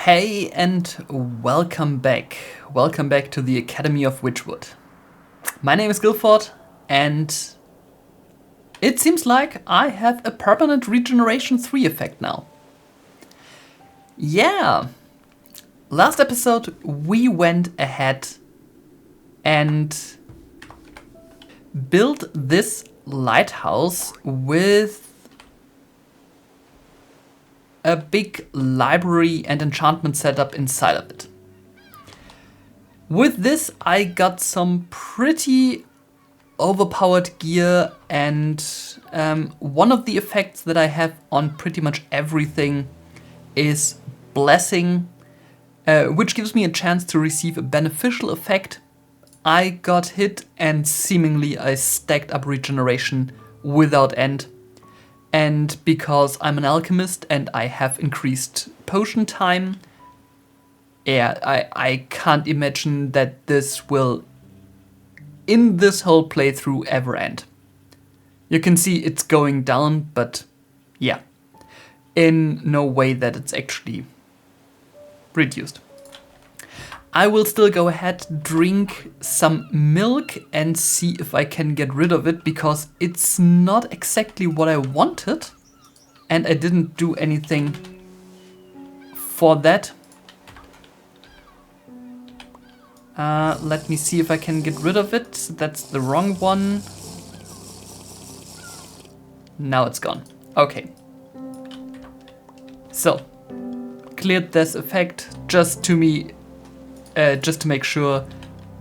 Hey and welcome back. Welcome back to the Academy of Witchwood. My name is Guilford and it seems like I have a permanent regeneration 3 effect now. Yeah, last episode we went ahead and built this lighthouse with a big library and enchantment setup inside of it. With this, I got some pretty overpowered gear, and one of the effects that I have on pretty much everything is Blessing, which gives me a chance to receive a beneficial effect. I got hit and seemingly I stacked up regeneration without end. And because I'm an alchemist and I have increased potion time, I can't imagine that this will, in this whole playthrough, ever end. You can see it's going down, but yeah, in no way that it's actually reduced. I will still go ahead, drink some milk and see if I can get rid of it, because it's not exactly what I wanted and I didn't do anything for that. Let me see if I can get rid of it. That's the wrong one. Now it's gone. Okay. So, cleared this effect just to make sure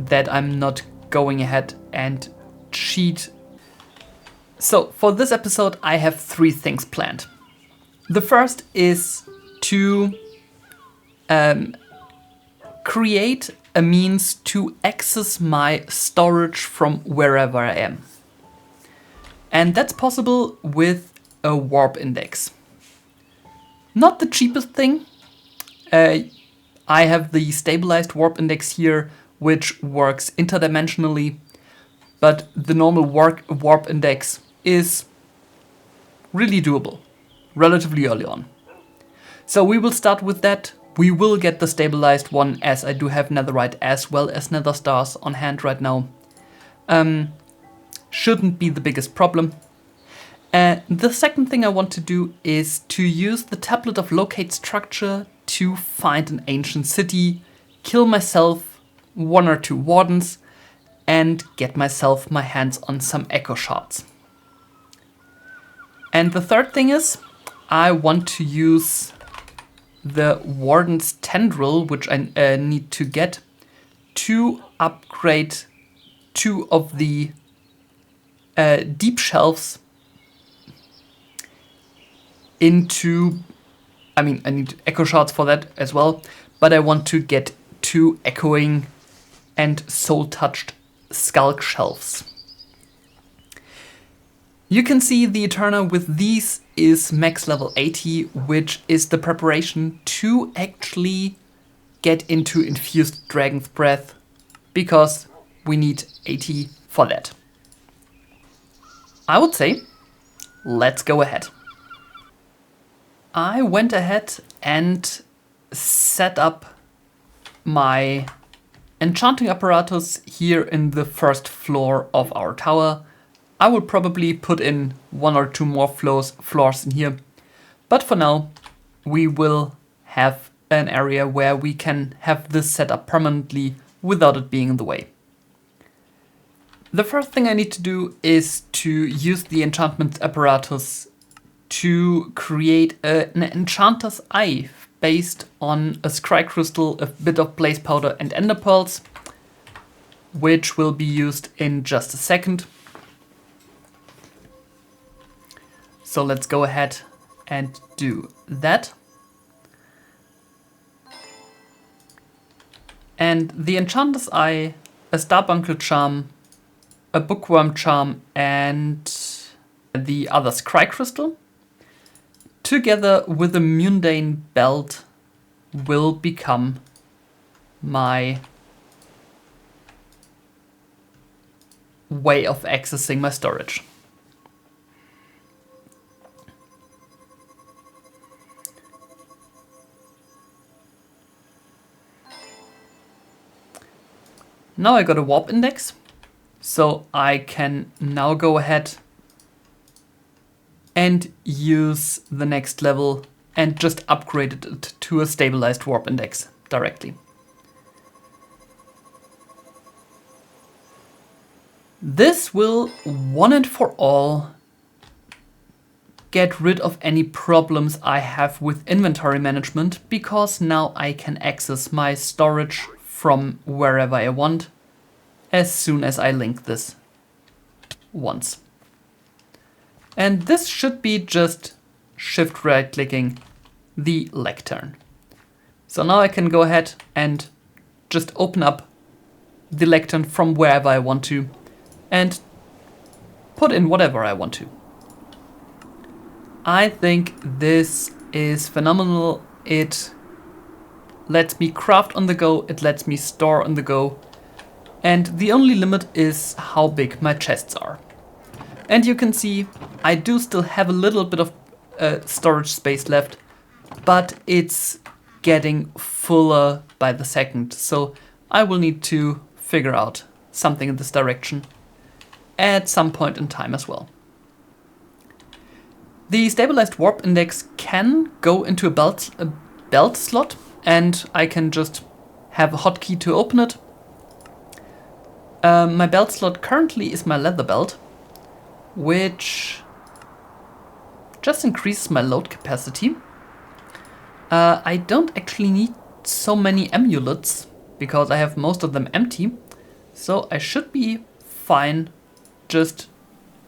that I'm not going ahead and cheat. So for this episode, I have 3 things planned. The first is to create a means to access my storage from wherever I am. And that's possible with a warp index. Not the cheapest thing. I have the stabilized warp index here, which works interdimensionally, but the normal warp index is really doable, relatively early on. So we will start with that. We will get the stabilized one, as I do have netherite as well as nether stars on hand right now. Shouldn't be the biggest problem. The second thing I want to do is to use the tablet of locate structure to find an ancient city, kill myself 1 or 2 wardens, and get myself my hands on some echo shards. And the third thing is, I want to use the warden's tendril, which I need to get, to upgrade 2 of the deep shelves into... I need echo shards for that as well, but I want to get 2 echoing and soul-touched sculk shelves. You can see the Eterna with these is max level 80, which is the preparation to actually get into infused dragon's breath, because we need 80 for that. I would say, let's go ahead. I went ahead and set up my enchanting apparatus here in the first floor of our tower. I will probably put in 1 or 2 more floors in here. But for now, we will have an area where we can have this set up permanently without it being in the way. The first thing I need to do is to use the enchantment apparatus to create an enchanter's eye based on a scry crystal, a bit of blaze powder and ender pearls, which will be used in just a second. So let's go ahead and do that. And the enchanter's eye, a starbuncle charm, a bookworm charm, and the other scry crystal, together with a mundane belt, will become my way of accessing my storage. Now I got a warp index, so I can now go ahead and use the next level and just upgrade it to a stabilized warp index directly. This will, one and for all, get rid of any problems I have with inventory management, because now I can access my storage from wherever I want as soon as I link this once. And this should be just shift right clicking the lectern. So now I can go ahead and just open up the lectern from wherever I want to and put in whatever I want to. I think this is phenomenal. It lets me craft on the go, it lets me store on the go, and the only limit is how big my chests are. And you can see I do still have a little bit of storage space left, but it's getting fuller by the second, so I will need to figure out something in this direction at some point in time as well. The stabilized warp index can go into a belt slot, and I can just have a hotkey to open it. My belt slot currently is my leather belt, which just increases my load capacity. I don't actually need so many amulets because I have most of them empty, so I should be fine just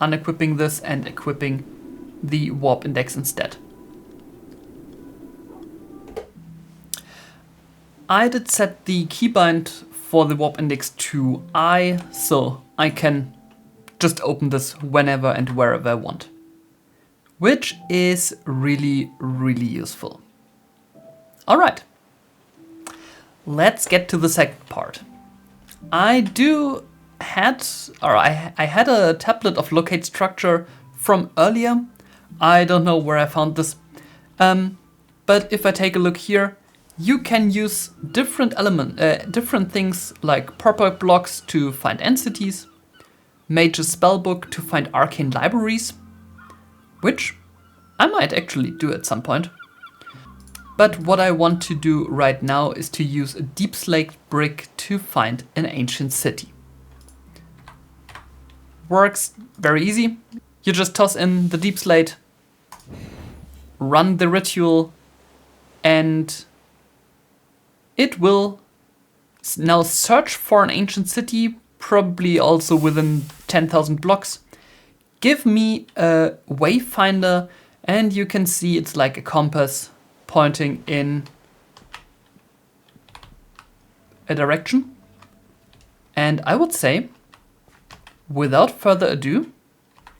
unequipping this and equipping the warp index instead. I did set the keybind for the warp index to I, so I can just open this whenever and wherever I want, which is really, really useful. All right, let's get to the second part. I had a tablet of locate structure from earlier. I don't know where I found this, but if I take a look here, you can use different things like purple blocks to find entities, Mage's Spellbook to find arcane libraries, which I might actually do at some point. But what I want to do right now is to use a deep slate brick to find an ancient city. Works very easy. You just toss in the deep slate, run the ritual, and it will now search for an ancient city, probably also within 10,000 blocks. Give me a wayfinder, and you can see it's like a compass pointing in a direction. And I would say, without further ado,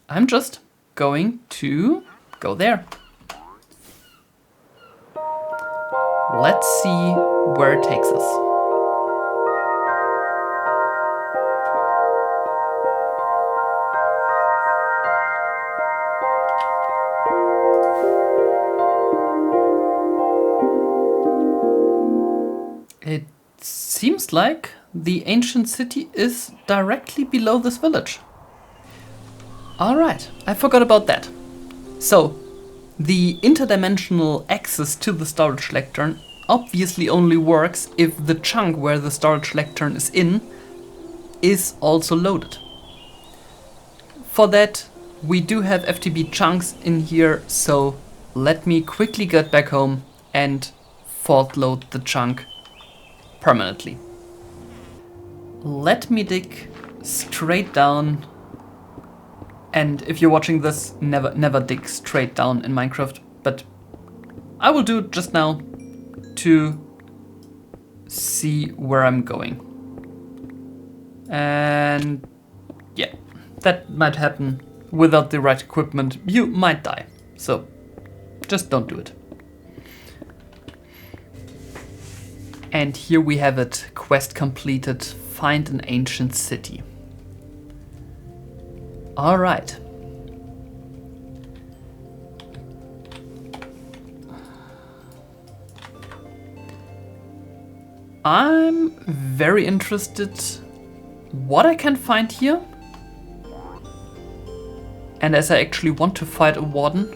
I'm just going to go there. Let's see where it takes us. It seems like the ancient city is directly below this village. Alright, I forgot about that. So, the interdimensional access to the storage lectern obviously only works if the chunk where the storage lectern is in is also loaded. For that, we do have FTB chunks in here, so let me quickly get back home and forth load the chunk permanently. Let me dig straight down. And if you're watching this, never dig straight down in Minecraft, but I will do it just now to see where I'm going. And yeah, that might happen without the right equipment. You might die, so just don't do it. And here we have it, quest completed, find an ancient city. All right. I'm very interested what I can find here. And as I actually want to fight a warden,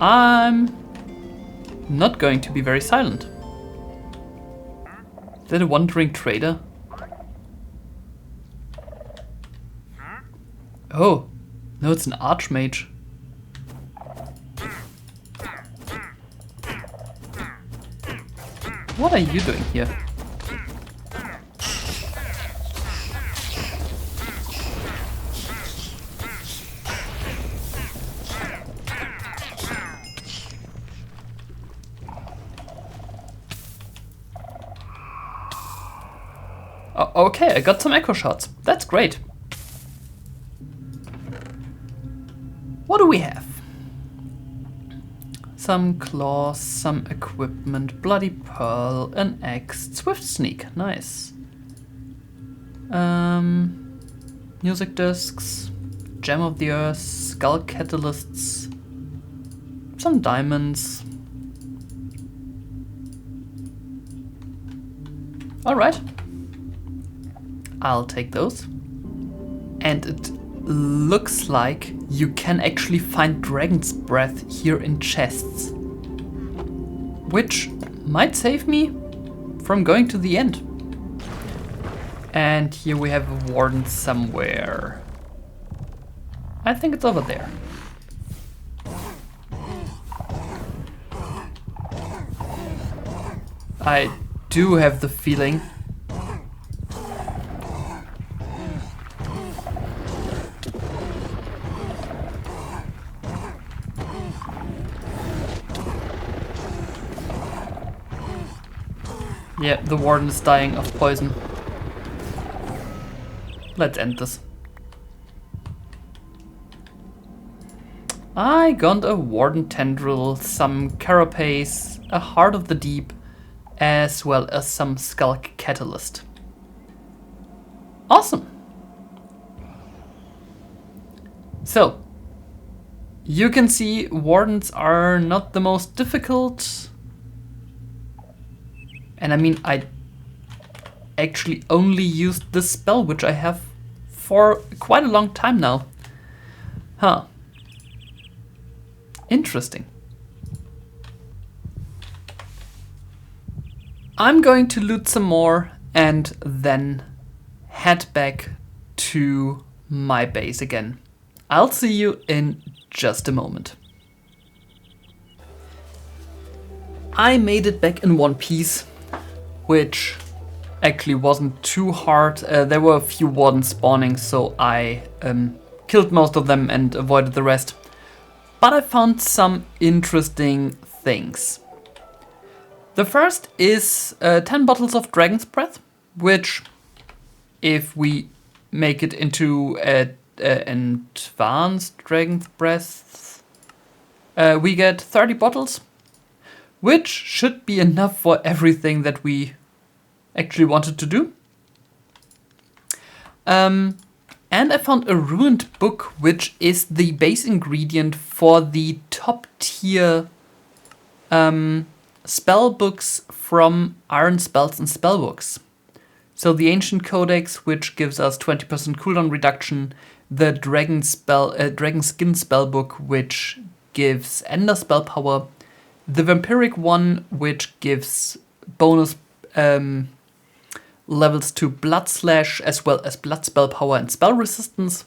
I'm not going to be very silent. Is that a wandering trader? Oh, no, it's an archmage. What are you doing here? Okay, I got some echo shots. That's great. What do we have? Some claws, some equipment, bloody pearl, an axe, swift sneak, nice. Music discs, gem of the earth, skull catalysts, some diamonds. All right, I'll take those. And it looks like you can actually find dragon's breath here in chests, which might save me from going to the end. And here we have a warden somewhere. I think it's over there. I do have the feeling yeah, the warden is dying of poison. Let's end this. I got a warden tendril, some carapace, a heart of the deep, as well as some skulk catalyst. Awesome. So, you can see wardens are not the most difficult. And I mean, I actually only used this spell, which I have for quite a long time now. Huh. Interesting. I'm going to loot some more and then head back to my base again. I'll see you in just a moment. I made it back in one piece, which actually wasn't too hard. There were a few wardens spawning, so I killed most of them and avoided the rest. But I found some interesting things. The first is 10 bottles of dragon's breath, which, if we make it into an advanced dragon's breath, we get 30 bottles, which should be enough for everything that we actually wanted to do. And I found a ruined book, which is the base ingredient for the top tier spell books from Iron Spells and Spellbooks. So the Ancient Codex, which gives us 20% cooldown reduction, the Dragon Skin Spellbook, which gives Ender spell power, the Vampiric one, which gives bonus levels to Blood Slash, as well as Blood spell power and spell resistance,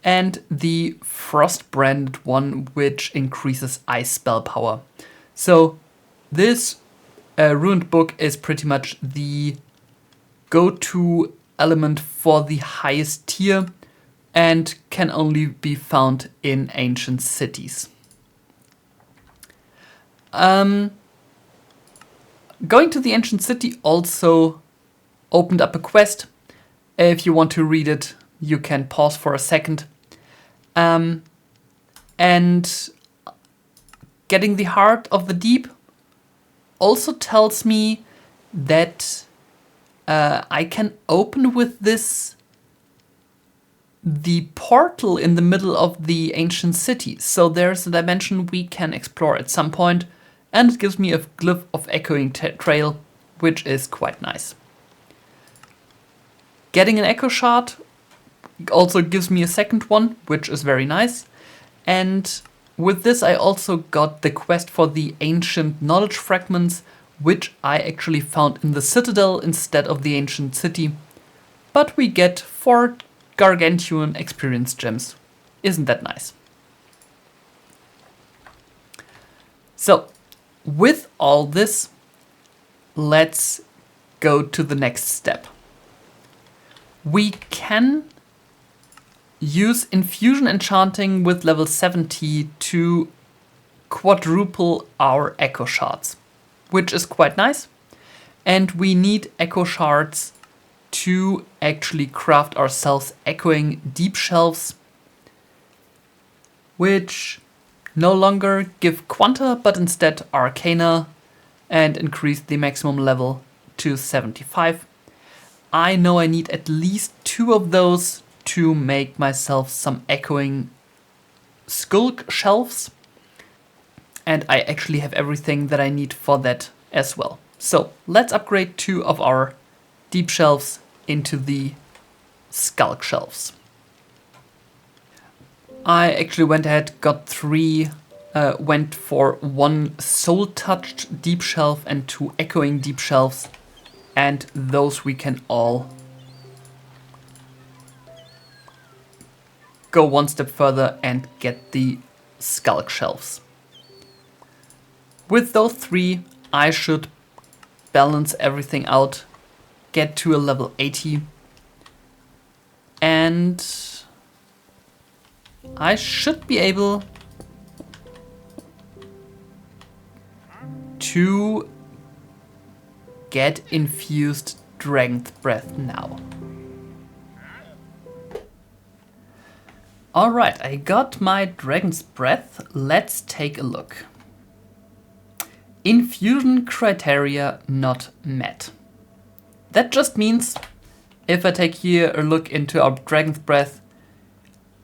and the Frost branded one, which increases Ice spell power. So this ruined book is pretty much the go-to element for the highest tier and can only be found in ancient cities. Going to the ancient city also opened up a quest. If you want to read it, you can pause for a second. And getting the Heart of the Deep also tells me that I can open with this the portal in the middle of the ancient city. So there's a dimension we can explore at some point, and it gives me a glyph of echoing trail, which is quite nice. Getting an echo shard also gives me a second one, which is very nice. And with this I also got the quest for the ancient knowledge fragments, which I actually found in the citadel instead of the ancient city. But we get 4 gargantuan experience gems. Isn't that nice? So, with all this, let's go to the next step. We can use infusion enchanting with level 70 to quadruple our echo shards, which is quite nice. And we need echo shards to actually craft ourselves echoing deep shelves, which no longer give quanta, but instead arcana, and increase the maximum level to 75. I know I need at least 2 of those to make myself some echoing skulk shelves. And I actually have everything that I need for that as well. So let's upgrade 2 of our deep shelves into the skulk shelves. I actually went ahead, got 3, went for 1 soul-touched deep shelf and 2 echoing deep shelves. And those we can all go 1 step further and get the skulk shelves. With those 3, I should balance everything out, get to a level 80, and I should be able to get infused Dragon's Breath now. Alright, I got my Dragon's Breath. Let's take a look. Infusion criteria not met. That just means, if I take here a look into our Dragon's Breath,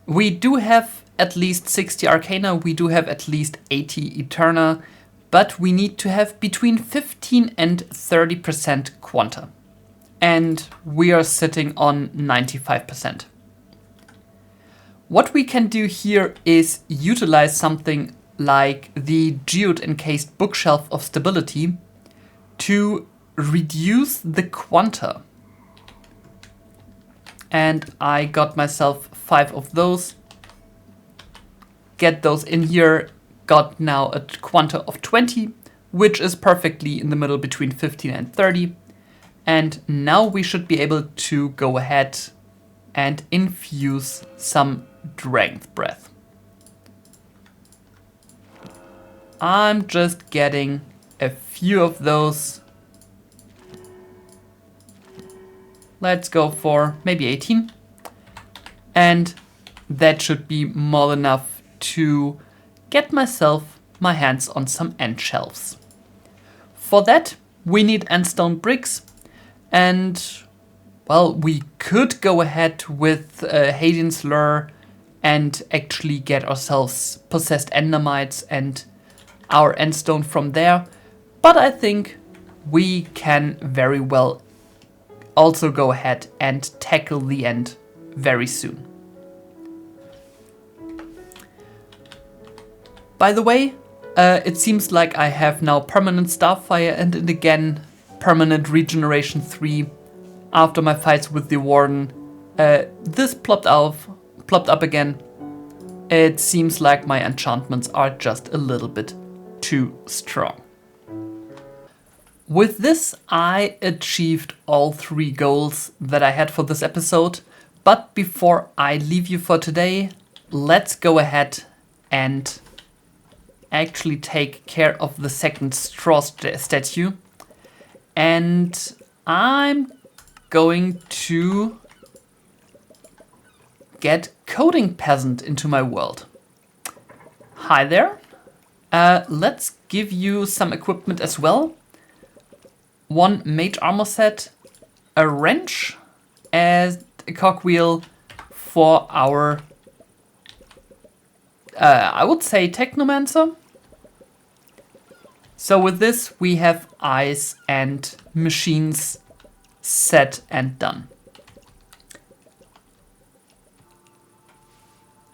we do have at least 60 Arcana, we do have at least 80 Eterna, but we need to have between 15 and 30% Quanta. And we are sitting on 95%. What we can do here is utilize something like the Geode Encased Bookshelf of Stability to reduce the Quanta. And I got myself 5 of those. Get those in here. Got now a quanta of 20, which is perfectly in the middle between 15 and 30. And now we should be able to go ahead and infuse some Dragon's Breath. I'm just getting a few of those. Let's go for maybe 18. And that should be more than enough to get myself my hands on some end shelves. For that, we need endstone bricks, and well, we could go ahead with Hadian's Lure and actually get ourselves possessed endermites and our endstone from there, but I think we can very well also go ahead and tackle the end very soon. By the way, it seems like I have now permanent Starfire and again permanent Regeneration 3 after my fights with the Warden. This plopped up again. It seems like my enchantments are just a little bit too strong. With this, I achieved all 3 goals that I had for this episode. But before I leave you for today, let's go ahead and actually take care of the second straw statue. And I'm going to get Coding Peasant into my world. Hi there. Let's give you some equipment as well. 1 mage armor set, a wrench, and a cogwheel for our, I would say, Technomancer. So with this, we have eyes and machines set and done.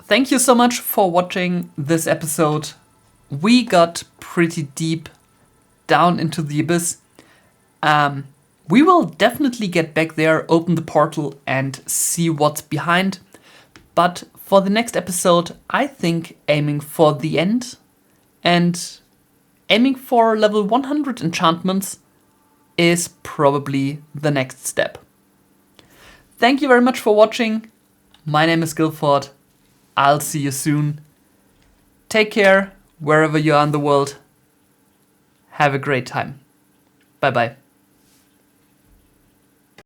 thank you so much for watching this episode. We got pretty deep down into the abyss. We will definitely get back there, open the portal, and see what's behind. But for the next episode, I think aiming for the end and aiming for level 100 enchantments is probably the next step. Thank you very much for watching. My name is Guilford. I'll see you soon. Take care wherever you are in the world. Have a great time. Bye bye.